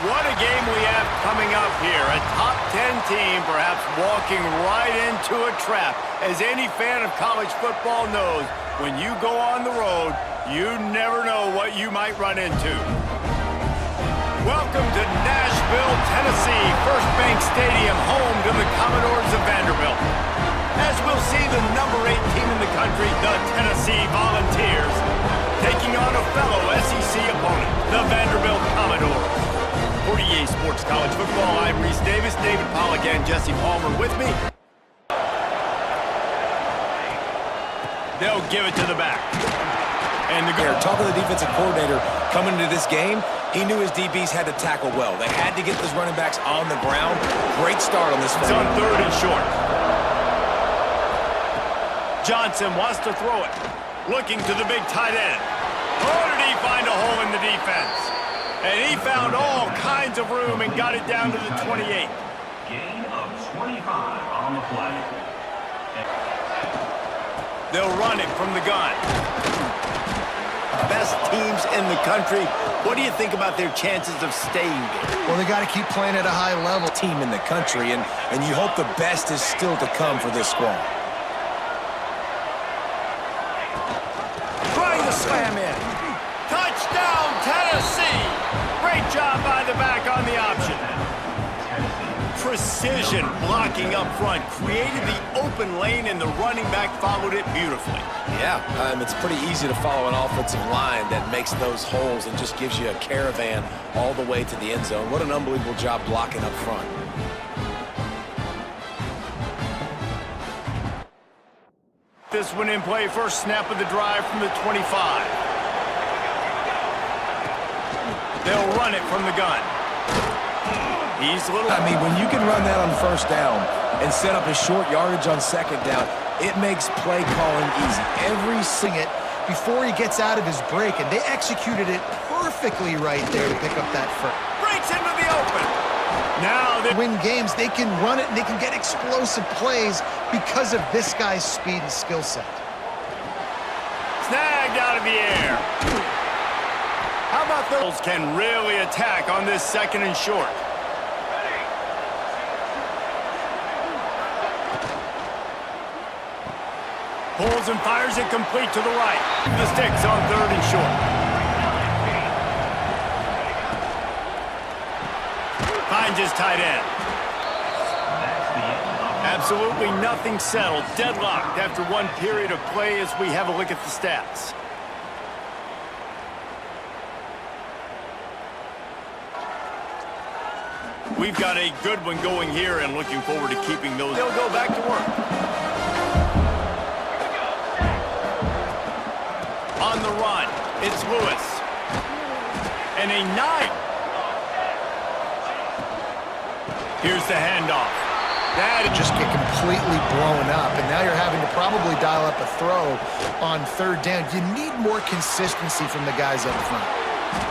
What a game we have coming up here. A top 10 team perhaps walking right into a trap. As any fan of college football knows, when you go on the road, you never know what you might run into. Welcome to Nashville, Tennessee, First Bank Stadium, home to the Commodores of Vanderbilt. As we'll see the number 8 team in the country, the Tennessee Volunteers, taking on a fellow SEC opponent, the Vanderbilt Commodores. For EA Sports College Football, I'm Reese Davis, David Pollack, and Jesse Palmer with me. They'll give it to the back. And the talking to the defensive coordinator coming into this game, he knew his DBs had to tackle well. They had to get those running backs on the ground. Great start on this one. It's on 3rd and short. Johnson wants to throw it. Looking to the big tight end. Oh, did he find a hole in the defense? And he found all kinds of room and got it down to the 28. Gain of 25 on the play. They'll run it from the gun. Best teams in the country. What do you think about their chances of staying there? Well, they got to keep playing at a high level. Team in the country, and you hope the best is still to come for this squad. Trying to slam in. Touchdown, Tennessee! Great job by the back on the option. Precision blocking up front created the open lane, and the running back followed it beautifully. Yeah, it's pretty easy to follow an offensive line that makes those holes and just gives you a caravan all the way to the end zone. What an unbelievable job blocking up front. This one in play, first snap of the drive from the 25. They'll run it from the gun. He's a little... I mean, when you can run that on first down and set up a short yardage on second down, it makes play calling easy. Every it before he gets out of his break, and they executed it perfectly right there to pick up that first. Breaks into the open. Now they win games. They can run it, and they can get explosive plays because of this guy's speed and skill set. Snagged out of the air. How about the Vols can really attack on this 2nd and short? Pulls and fires it complete to the right. The sticks on 3rd and short. Finds his tight end. Absolutely nothing settled. Deadlocked after one period of play as we have a look at the stats. We've got a good one going here and looking forward to keeping those. They'll go back to work. On the run, it's Lewis. And a 9. Here's the handoff. That just get completely blown up, and now you're having to probably dial up a throw on 3rd down. You need more consistency from the guys up front.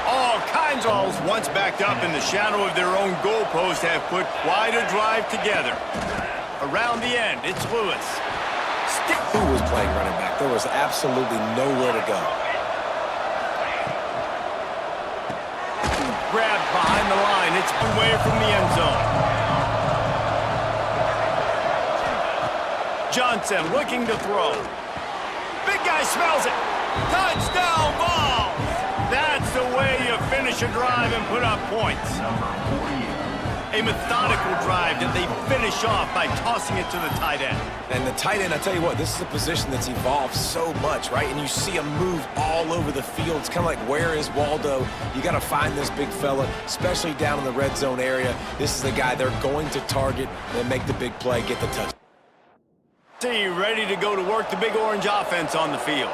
All kinds of balls, once backed up in the shadow of their own goalpost, have put quite a drive together. Around the end, it's Lewis. Who was playing running back? There was absolutely nowhere to go. Grabbed behind the line. It's away from the end zone. Johnson looking to throw. Big guy smells it. Touchdown, Vols! That's the way you finish a drive and put up points. A methodical drive that they finish off by tossing it to the tight end. And the tight end, I tell you what, this is a position that's evolved so much, right? And you see him move all over the field. It's kind of like, where is Waldo? You got to find this big fella, especially down in the red zone area. This is the guy they're going to target and make the big play, get the touch. See, ready to go to work, the Big Orange offense on the field.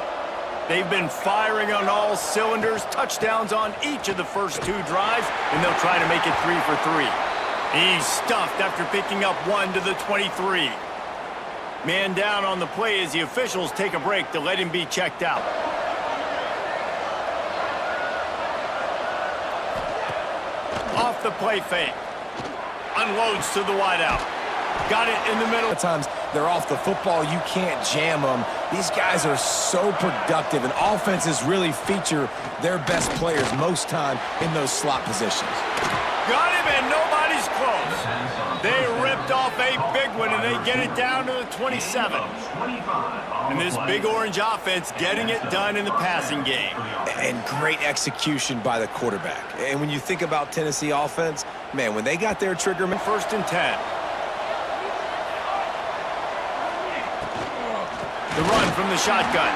They've been firing on all cylinders, touchdowns on each of the first 2 drives, and they'll try to make it 3 for 3. He's stuffed after picking up 1 to the 23. Man down on the play as the officials take a break to let him be checked out. Off the play fake. Unloads to the wideout. Got it in the middle. Times they're off the football, you can't jam them. These guys are so productive, and offenses really feature their best players most time in those slot positions. Got him, and nobody's close. They ripped off a big one, and they get it down to the 27. And this Big Orange offense getting it done in the passing game. And great execution by the quarterback. And when you think about Tennessee offense, man, when they got their trigger... 1st and 10. The run from the shotgun.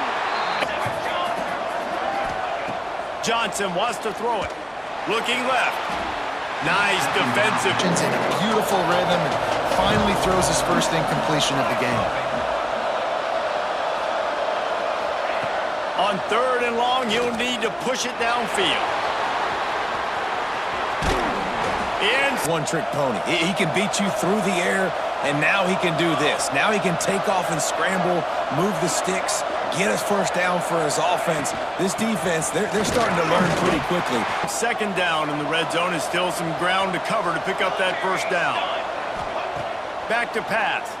Johnson wants to throw it. Looking left. Nice defensive. In a beautiful rhythm and finally throws his first incompletion of the game. On 3rd and long, he'll need to push it downfield. One-trick pony. He can beat you through the air, and now he can do this. Now he can take off and scramble, move the sticks, get us first down for his offense. This defense, they're starting to learn pretty quickly. 2nd down in the red zone is still some ground to cover to pick up that first down. Back to pass.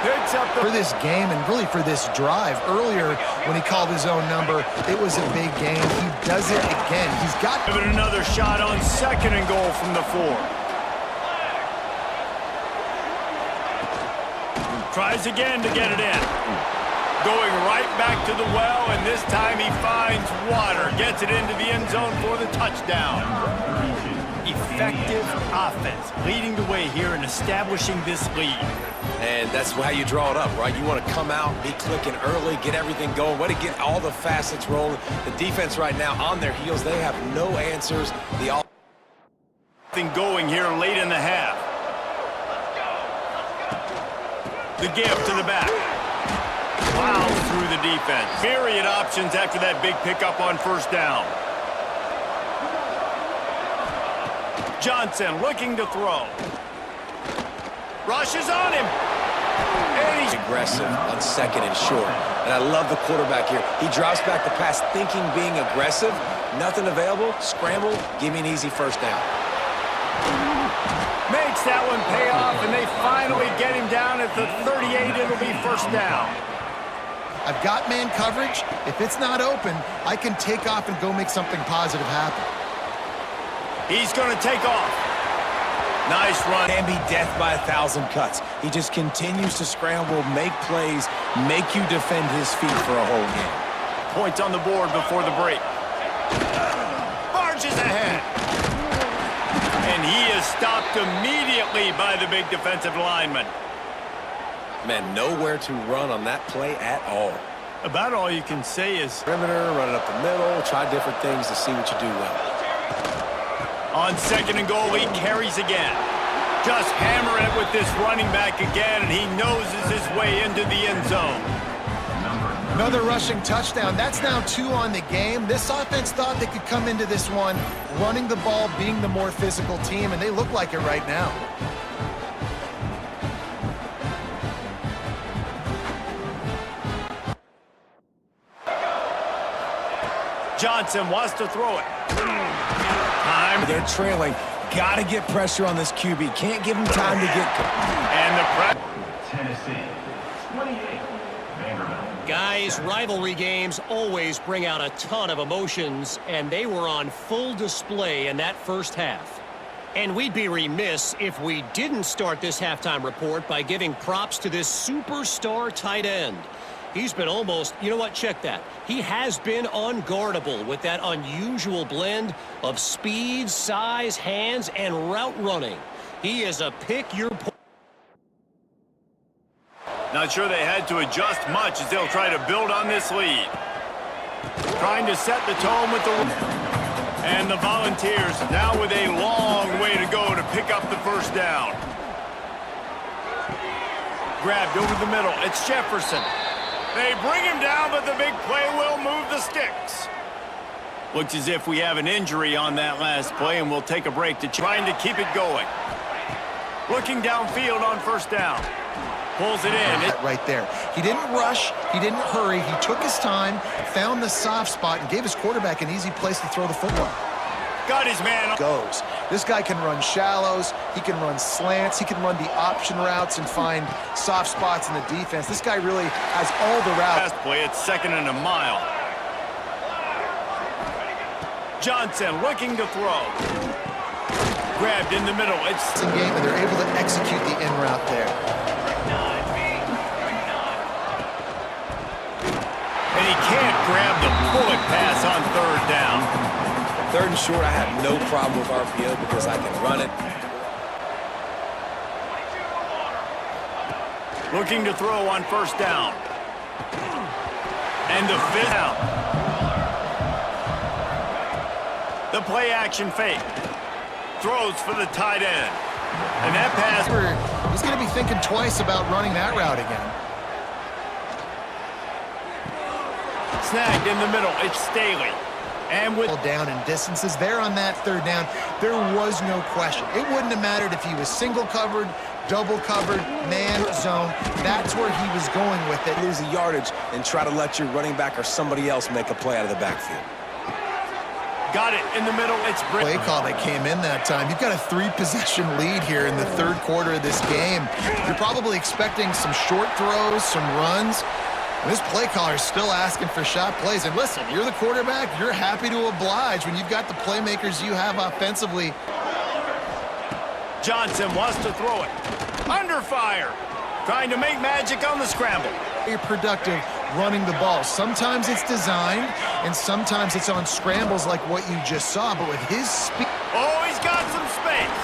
Picks up for this game and really for this drive. Earlier, when he called his own number, it was a big game. He does it again. He's got another shot on 2nd and goal from the 4. Tries again to get it in. Going right back to the well, and this time he finds water. Gets it into the end zone for the touchdown. Effective offense, leading the way here and establishing this lead. And that's how you draw it up, right? You want to come out, be clicking early, get everything going, way to get all the facets rolling. The defense right now on their heels, they have no answers. The thing going here late in the half. The give to the back. Plows through the defense. Myriad options after that big pickup on 1st down. Johnson looking to throw. Rushes on him. And he's aggressive on 2nd and short. And I love the quarterback here. He drops back the pass thinking being aggressive. Nothing available. Scramble. Give me an easy first down. Makes that one pay off, and they finally get him down at the 38. It'll be 1st down. I've got man coverage. If it's not open, I can take off and go make something positive happen. He's going to take off. Nice run. Can be death by 1,000 cuts. He just continues to scramble, make plays, make you defend his feet for a whole game. Points on the board before the break. Barges ahead. And he is stopped immediately by the big defensive lineman. Man, nowhere to run on that play at all. About all you can say is perimeter, running up the middle, try different things to see what you do well. On 2nd and goal, he carries again. Just hammer it with this running back again, and he noses his way into the end zone. Another rushing touchdown. That's now 2 on the game. This offense thought they could come into this one running the ball, being the more physical team, and they look like it right now. Johnson wants to throw it. Time. They're trailing. Got to get pressure on this QB. Can't give him time to get... And the press. Tennessee, 28. Vanderbilt. Guys, rivalry games always bring out a ton of emotions, and they were on full display in that first half. And we'd be remiss if we didn't start this halftime report by giving props to this superstar tight end. He's been almost, you know what, check that. He has been unguardable with that unusual blend of speed, size, hands, and route running. He is a pick-your-poison. Not sure they had to adjust much as they'll try to build on this lead. Trying to set the tone with the... And the Volunteers now with a long way to go to pick up the first down. Grabbed over the middle. It's Jefferson. They bring him down, but the big play will move the sticks. Looks as if we have an injury on that last play, and we'll take a break to trying to keep it going. Looking downfield on 1st down. Pulls it in. Right there. He didn't rush. He didn't hurry. He took his time, found the soft spot, and gave his quarterback an easy place to throw the football. Got his man. Goes. This guy can run shallows. He can run slants. He can run the option routes and find soft spots in the defense. This guy really has all the routes. Last play, it's 2nd and a mile. Johnson looking to throw. Grabbed in the middle. It's in game, and they're able to execute the in route there. And he can't grab the bullet pass on third down. Third and short, I have no problem with RPO because I can run it. Looking to throw on first down. And the fifth down. The play action fake. Throws for the tight end. And that pass. He's going to be thinking twice about running that route again. Snagged in the middle. It's Staley. And with down in distances there on that third down, there was no question. It wouldn't have mattered if he was single covered, double covered, man zone. That's where he was going with it. Lose the yardage and try to let your running back or somebody else make a play out of the backfield. got it in the middle. It's play call that came in that time. You've got a 3-possession lead here in the third quarter of this game. You're probably expecting some short throws, some runs. And this play caller is still asking for shot plays. And listen, you're the quarterback. You're happy to oblige when you've got the playmakers you have offensively. Johnson wants to throw it. Under fire. Trying to make magic on the scramble. You're productive running the ball. Sometimes it's designed, and sometimes it's on scrambles like what you just saw. But with his speed... Oh, he's got some space.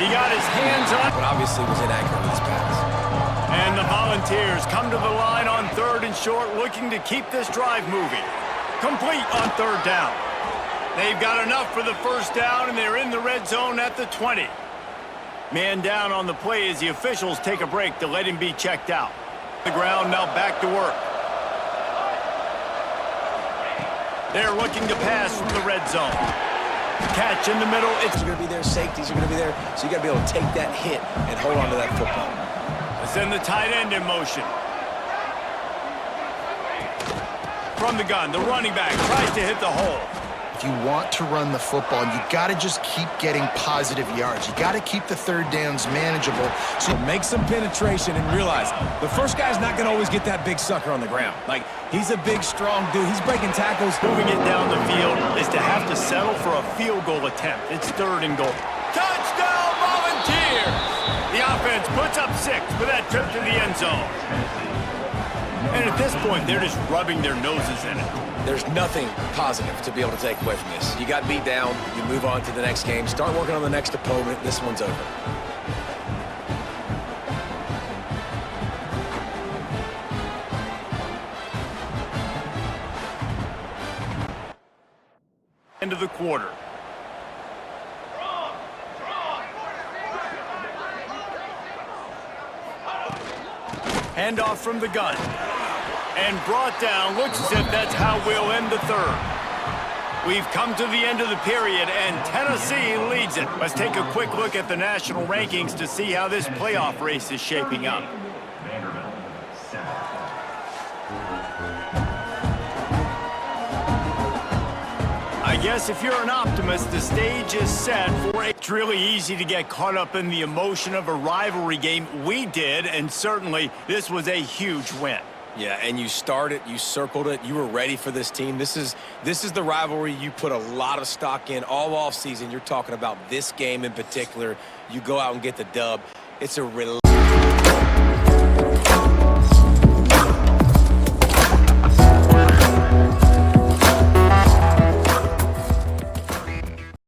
He got his hands on... But obviously was inaccurate with his pass. And the Volunteers come to the line on third and short, looking to keep this drive moving. Complete on third down. They've got enough for the first down, and they're in the red zone at the 20. Man down on the play as the officials take a break to let him be checked out. The ground now back to work. They're looking to pass from the red zone. Catch in the middle. It's going to be there. Safeties are going to be there. So you got to be able to take that hit and hold on to that football. Send the tight end in motion. From the gun, the running back tries to hit the hole. If you want to run the football, you got to just keep getting positive yards. You got to keep the third downs manageable. So make some penetration and realize the first guy's not going to always get that big sucker on the ground. Like, he's a big, strong dude. He's breaking tackles. Moving it down the field is to have to settle for a field goal attempt. It's third and goal. Touchdown, Volunteers! The offense puts up 6 with that trip to the end zone. And at this point, they're just rubbing their noses in it. There's nothing positive to be able to take away from this. You got beat down, you move on to the next game, start working on the next opponent. This one's over. End of the quarter. Handoff from the gun. And brought down. Looks as if that's how we'll end the third. We've come to the end of the period, and Tennessee leads it. Let's take a quick look at the national rankings to see how this playoff race is shaping up. Vanderbilt, 7. I guess if you're an optimist, the stage is set for it. It's really easy to get caught up in the emotion of a rivalry game. We did, and certainly this was a huge win. Yeah, and you started, you circled it, you were ready for this team. This is the rivalry you put a lot of stock in all offseason. You're talking about this game in particular. You go out and get the dub. It's a